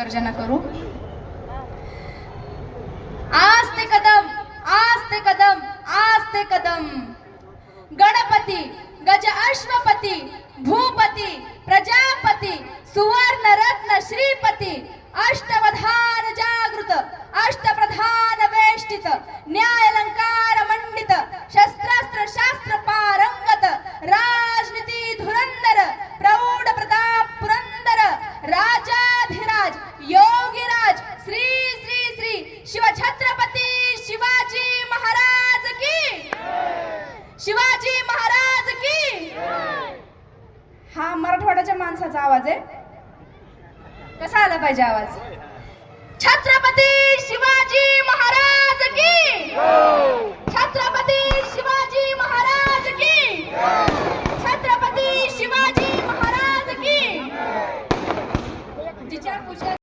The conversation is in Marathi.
गर्जना करू. आस्ते कदम आस्ते कदम आस्ते कदम. गणपती गज अश्वपती भूपती प्रजापती सुवर्ण रत्न श्रीपती अष्टवधान जागृत अष्टप्रधान वेष्टित न्यायालंकार मंडित शस्त्रास्त्र शास्त्र पारंगत राजनीती धुरंदर प्रौढ प्रताप पुरंदर राजाधिराज योगीराज श्री श्री श्री शिवछत्रपती शिवाजी महाराज की. शिवाजी महाराज की. हा मराठवाड्याच्या माणसाचा आवाज आहे. कसा आला पाहिजे आवाज? छत्रपती शिवाजी महाराज की. छत्रपती